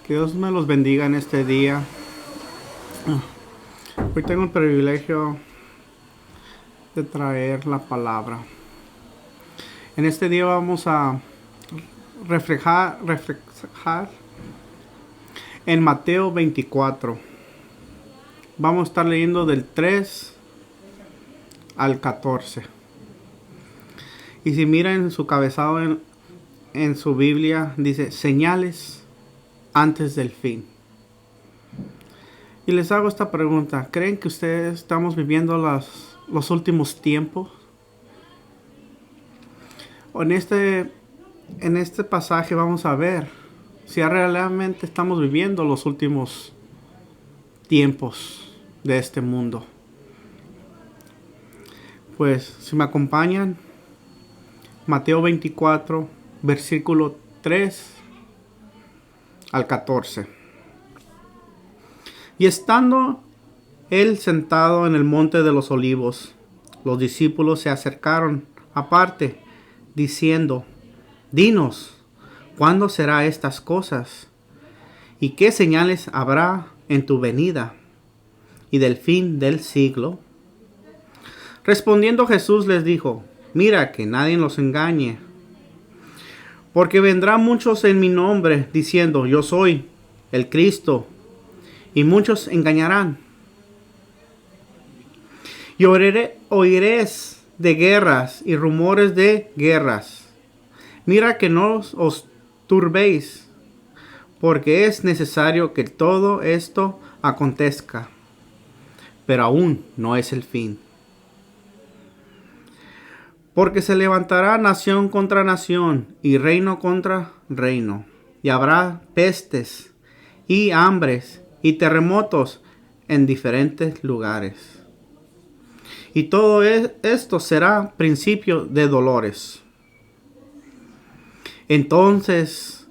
Que Dios me los bendiga en este día. Hoy tengo el privilegio de traer la palabra. En este día vamos a reflejar en Mateo 24. Vamos a estar leyendo del 3 al 14. Y si miran en su cabezado en su Biblia, dice señales antes del fin. Y les hago esta pregunta. ¿Creen que ustedes estamos viviendo los últimos tiempos? En este pasaje vamos a ver si realmente estamos viviendo los últimos tiempos de este mundo. Pues si me acompañan, Mateo 24, versículo 3 al 14. Y estando él sentado en el monte de los olivos, los discípulos se acercaron aparte, diciendo: Dinos, ¿cuándo será estas cosas? ¿Y qué señales habrá en tu venida y del fin del siglo? Respondiendo Jesús les dijo: Mira que nadie los engañe, porque vendrán muchos en mi nombre, diciendo: Yo soy el Cristo, y muchos engañarán. Y oiréis de guerras y rumores de guerras. Mira que no os turbéis, porque es necesario que todo esto acontezca, pero aún no es el fin. Porque se levantará nación contra nación y reino contra reino, y habrá pestes y hambres y terremotos en diferentes lugares. Y todo esto será principio de dolores. Entonces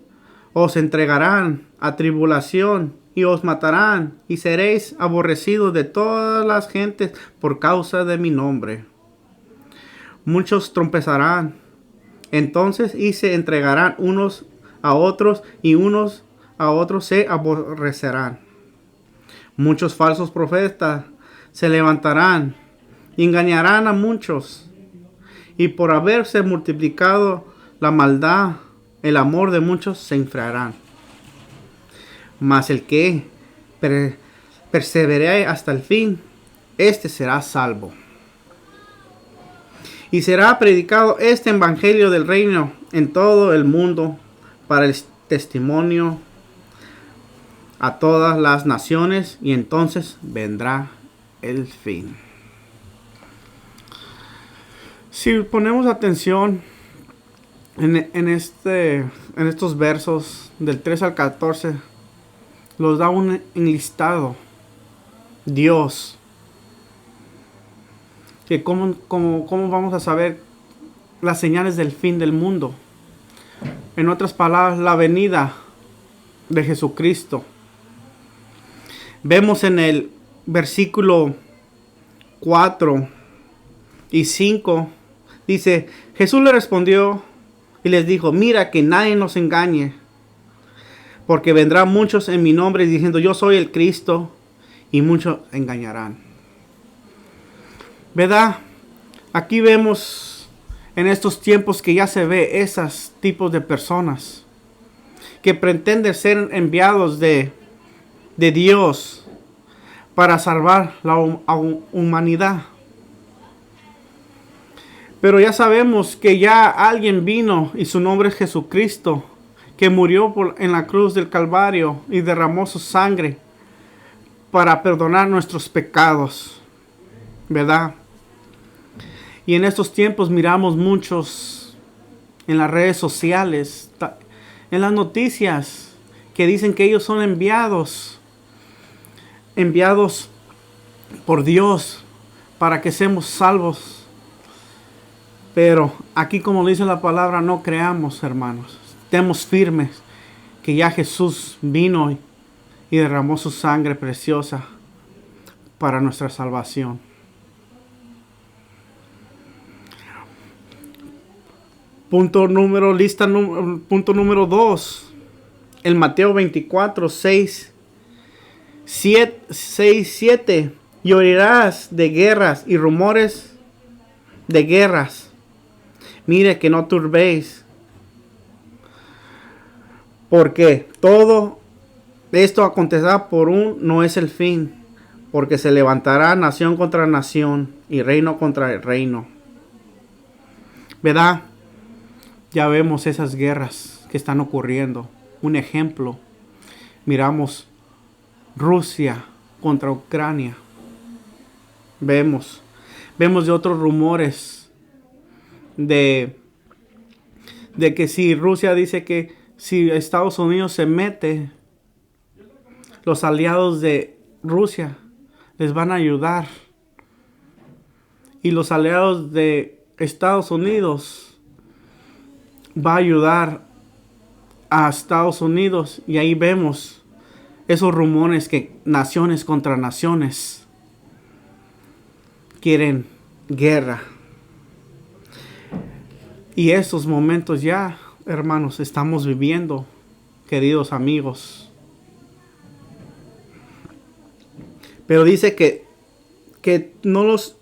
os entregarán a tribulación y os matarán, y seréis aborrecidos de todas las gentes por causa de mi nombre. Muchos tropezarán entonces y se entregarán unos a otros, y unos a otros se aborrecerán. Muchos falsos profetas se levantarán y engañarán a muchos, y por haberse multiplicado la maldad, el amor de muchos se enfriará. Mas el que persevere hasta el fin, este será salvo. Y será predicado este evangelio del reino en todo el mundo para el testimonio a todas las naciones, y entonces vendrá el fin. Si ponemos atención en estos versos del 3 al 14, los da un enlistado Dios. Que cómo vamos a saber las señales del fin del mundo. En otras palabras, la venida de Jesucristo. Vemos en el versículo 4 y 5, dice: Jesús le respondió y les dijo: Mira que nadie nos engañe, porque vendrán muchos en mi nombre diciendo: Yo soy el Cristo, y muchos engañarán. ¿Verdad? Aquí vemos en estos tiempos que ya se ve esos tipos de personas que pretenden ser enviados de Dios para salvar la humanidad. Pero ya sabemos que ya alguien vino y su nombre es Jesucristo, que murió en la cruz del Calvario y derramó su sangre para perdonar nuestros pecados. ¿Verdad? Y en estos tiempos miramos muchos en las redes sociales, en las noticias, que dicen que ellos son enviados por Dios para que seamos salvos. Pero aquí, como dice la palabra, no creamos, hermanos. Estemos firmes que ya Jesús vino y derramó su sangre preciosa para nuestra salvación. Punto número 2. en Mateo 24, 7, y oirás de guerras y rumores de guerras. Mire que no turbéis, porque todo esto acontecerá no es el fin, porque se levantará nación contra nación y reino contra el reino. ¿Verdad? Ya vemos esas guerras que están ocurriendo. Un ejemplo, miramos Rusia contra Ucrania. Vemos de otros rumores de que si Rusia dice que si Estados Unidos se mete, los aliados de Rusia les van a ayudar. Y los aliados de Estados Unidos va a ayudar a Estados Unidos. Y ahí vemos esos rumores que naciones contra naciones quieren guerra. Y estos momentos ya, hermanos, estamos viviendo, queridos amigos. Pero dice que no los,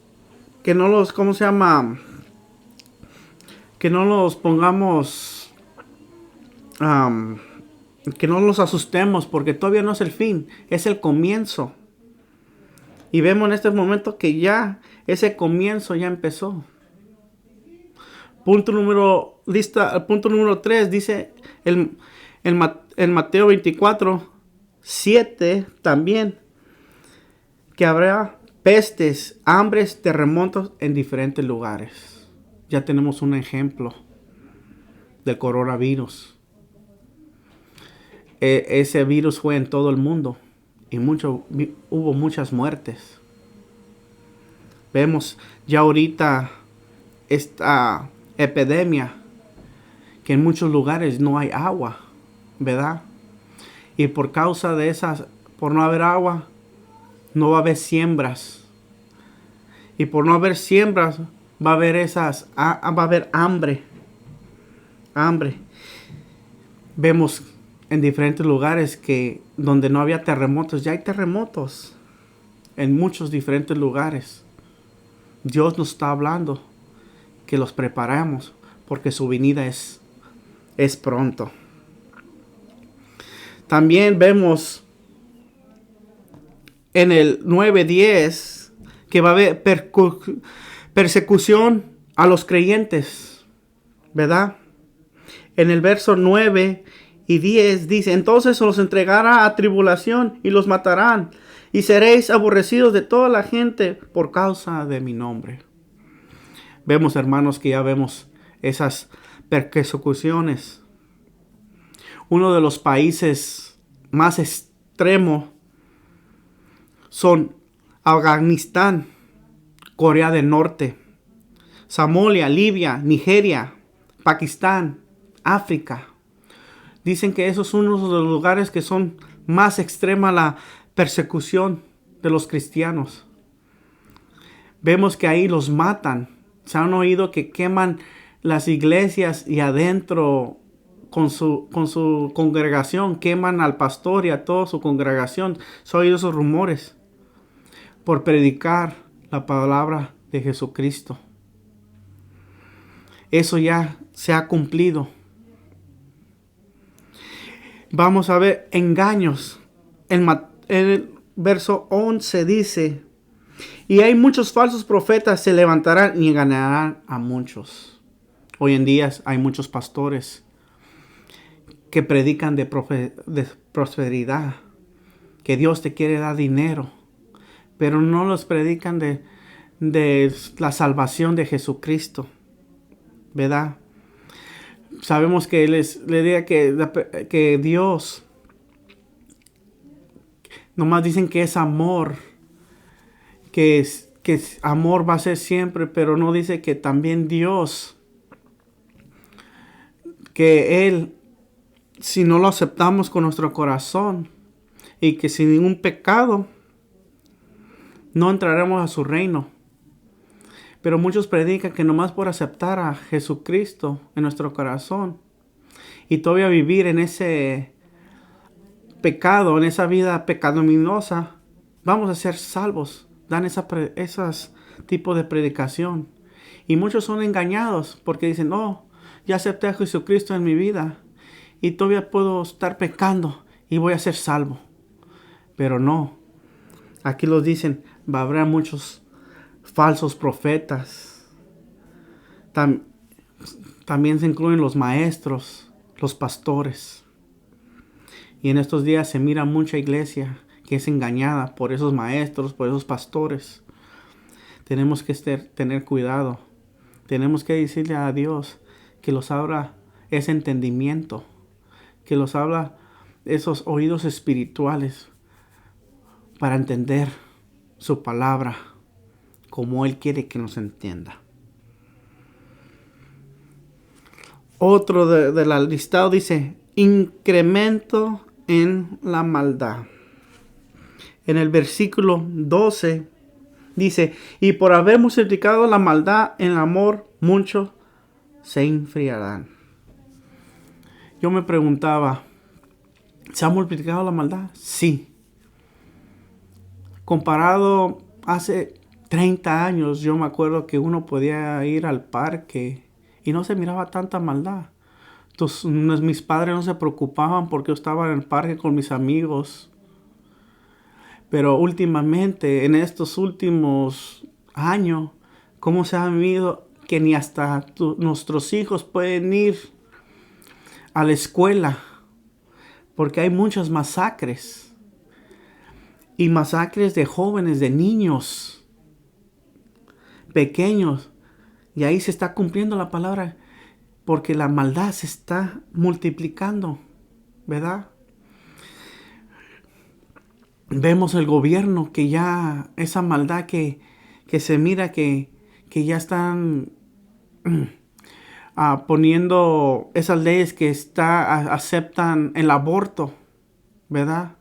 ¿cómo se llama? Que no los pongamos, que no los asustemos, porque todavía no es el fin, es el comienzo. Y vemos en este momento que ya ese comienzo ya empezó. Punto número 3 dice en Mateo 24, 7 también, que habrá pestes, hambres, terremotos en diferentes lugares. Ya tenemos un ejemplo del coronavirus. Ese virus fue en todo el mundo y hubo muchas muertes. Vemos ya ahorita esta epidemia que en muchos lugares no hay agua, ¿verdad? Y por causa de por no haber agua, no va a haber siembras. Y por no haber siembras, va a haber hambre. Vemos en diferentes lugares que donde no había terremotos, ya hay terremotos. En muchos diferentes lugares. Dios nos está hablando que los preparamos porque su venida es pronto. También vemos en el 9:10 que va a haber persecución a los creyentes, ¿verdad? En el verso 9 y 10 dice: entonces los entregará a tribulación y los matarán, y seréis aborrecidos de toda la gente por causa de mi nombre. Vemos, hermanos, que ya vemos esas persecuciones. Uno de los países más extremos son Afganistán, Corea del Norte, Somalia, Libia, Nigeria, Pakistán, África. Dicen que esos son uno de los lugares que son más extrema la persecución de los cristianos. Vemos que ahí los matan. Se han oído que queman las iglesias y adentro con su congregación queman al pastor y a toda su congregación. Se han oído esos rumores por predicar la palabra de Jesucristo. Eso ya se ha cumplido. Vamos a ver engaños. En el verso 11 dice: y hay muchos falsos profetas se levantarán y engañarán a muchos. Hoy en día hay muchos pastores que predican de prosperidad, que Dios te quiere dar dinero, pero no los predican de la salvación de Jesucristo, ¿verdad? Sabemos que le diga que Dios, nomás dicen que es amor, que amor va a ser siempre, pero no dice que también Dios, que Él, si no lo aceptamos con nuestro corazón y que sin ningún pecado, no entraremos a su reino. Pero muchos predican que nomás por aceptar a Jesucristo en nuestro corazón y todavía vivir en ese pecado, en esa vida pecaminosa, vamos a ser salvos. Dan esas tipos de predicación. Y muchos son engañados porque dicen, no, ya acepté a Jesucristo en mi vida y todavía puedo estar pecando y voy a ser salvo. Pero no. Aquí los dicen, va a haber muchos falsos profetas. También se incluyen los maestros, los pastores. Y en estos días se mira mucha iglesia que es engañada por esos maestros, por esos pastores. Tenemos que tener cuidado. Tenemos que decirle a Dios que los abra ese entendimiento, que los abra esos oídos espirituales para entender su palabra como Él quiere que nos entienda. Otro de la listado dice, incremento en la maldad. En el versículo 12 dice, y por haber multiplicado la maldad en el amor, muchos se enfriarán. Yo me preguntaba, ¿se ha multiplicado la maldad? Sí. Comparado hace 30 años, yo me acuerdo que uno podía ir al parque y no se miraba tanta maldad. Entonces, mis padres no se preocupaban porque yo estaba en el parque con mis amigos. Pero últimamente, en estos últimos años, ¿cómo se ha vivido que ni hasta nuestros hijos pueden ir a la escuela? Porque hay muchas masacres. Y masacres de jóvenes, de niños pequeños. Y ahí se está cumpliendo la palabra. Porque la maldad se está multiplicando, ¿verdad? Vemos el gobierno que ya, esa maldad que se mira que ya están poniendo esas leyes que aceptan el aborto, ¿verdad?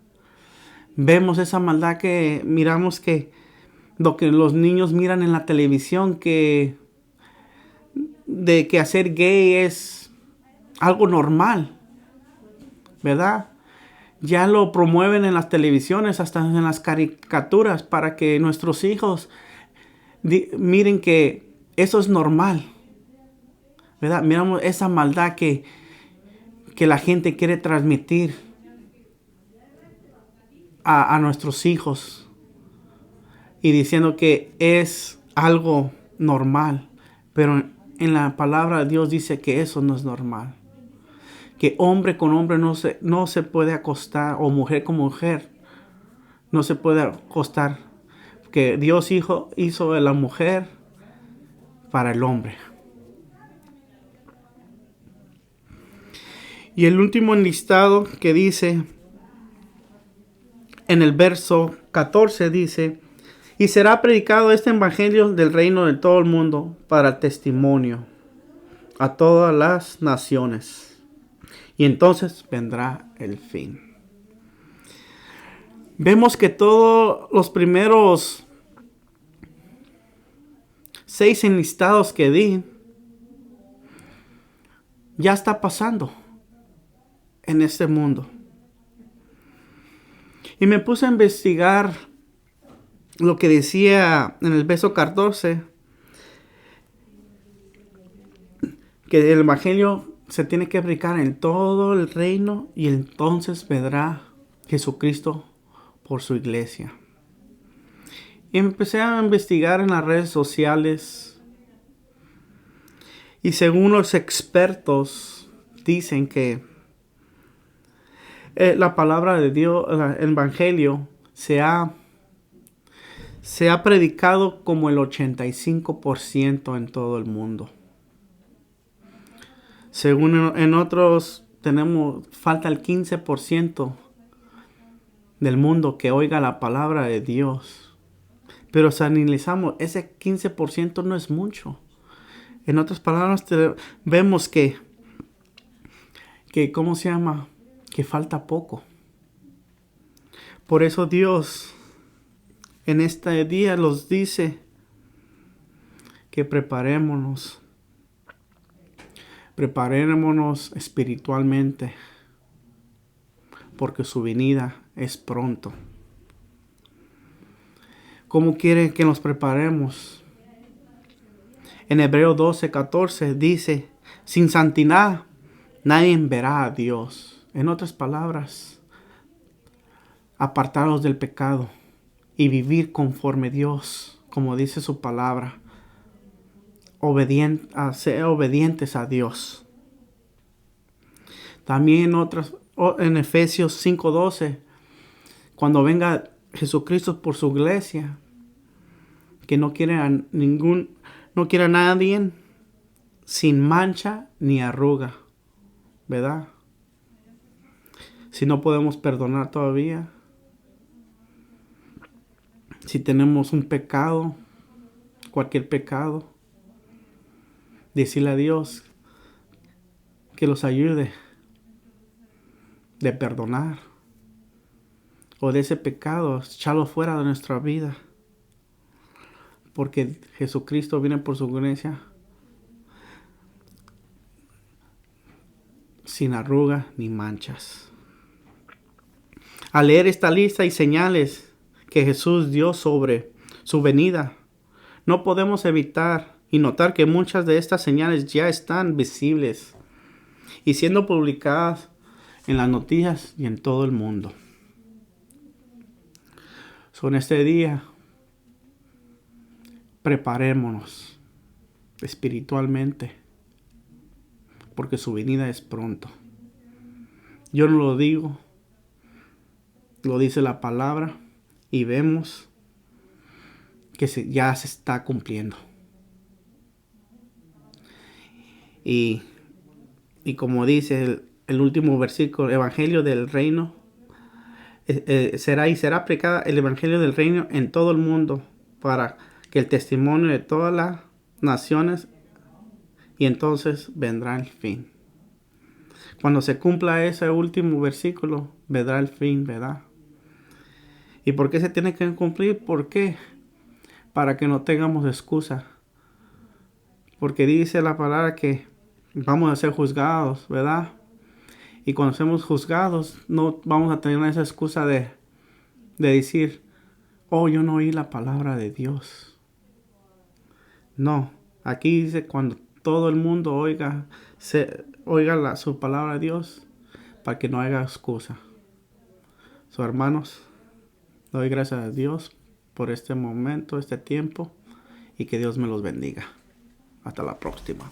Vemos esa maldad que miramos que lo que los niños miran en la televisión, que hacer gay es algo normal, ¿verdad? Ya lo promueven en las televisiones, hasta en las caricaturas, para que nuestros hijos miren que eso es normal, ¿verdad? Miramos esa maldad que la gente quiere transmitir a nuestros hijos y diciendo que es algo normal, pero en la palabra de Dios dice que eso no es normal. Que hombre con hombre no se puede acostar, o mujer con mujer no se puede acostar. Que Dios hizo a la mujer para el hombre. Y el último enlistado que dice, en el verso 14 dice, y será predicado este evangelio del reino de todo el mundo para testimonio a todas las naciones. Y entonces vendrá el fin. Vemos que todos los primeros 6 enlistados que di ya está pasando en este mundo. Y me puse a investigar lo que decía en el verso 14, que el evangelio se tiene que predicar en todo el reino y entonces vendrá Jesucristo por su iglesia. Y empecé a investigar en las redes sociales y según los expertos dicen que la palabra de Dios, el evangelio se ha predicado como el 85% en todo el mundo. Según en otros falta el 15% del mundo que oiga la palabra de Dios. Pero si analizamos, ese 15% no es mucho. En otras palabras, vemos que ¿cómo se llama? Que falta poco. Por eso Dios en este día nos dice que preparémonos espiritualmente porque su venida es pronto. ¿Cómo quiere que nos preparemos? En Hebreos 12:14 dice, sin santidad nadie verá a Dios. En otras palabras, apartaros del pecado y vivir conforme Dios, como dice su palabra, ser obedientes a Dios. También en Efesios 5:12, cuando venga Jesucristo por su iglesia, que no quiere a nadie sin mancha ni arruga, ¿verdad? Si no podemos perdonar todavía, si tenemos un pecado, cualquier pecado, decirle a Dios que los ayude de perdonar, o de ese pecado, echarlo fuera de nuestra vida, porque Jesucristo viene por su gracia sin arruga ni manchas. Al leer esta lista y señales que Jesús dio sobre su venida, no podemos evitar y notar que muchas de estas señales ya están visibles y siendo publicadas en las noticias y en todo el mundo. En este día, preparémonos espiritualmente, porque su venida es pronto. Yo no lo digo, lo dice la palabra y vemos que ya se está cumpliendo. Y como dice el último versículo, Evangelio del Reino, será predicada el Evangelio del Reino en todo el mundo para que el testimonio de todas las naciones, y entonces vendrá el fin. Cuando se cumpla ese último versículo, vendrá el fin, ¿verdad? ¿Y por qué se tiene que cumplir? ¿Por qué? Para que no tengamos excusa. Porque dice la palabra que vamos a ser juzgados, ¿verdad? Y cuando somos juzgados, no vamos a tener esa excusa de decir, oh, yo no oí la palabra de Dios. No, aquí dice cuando todo el mundo oiga su palabra de Dios, para que no haya excusa. Hermanos, doy gracias a Dios por este momento, este tiempo, y que Dios me los bendiga. Hasta la próxima.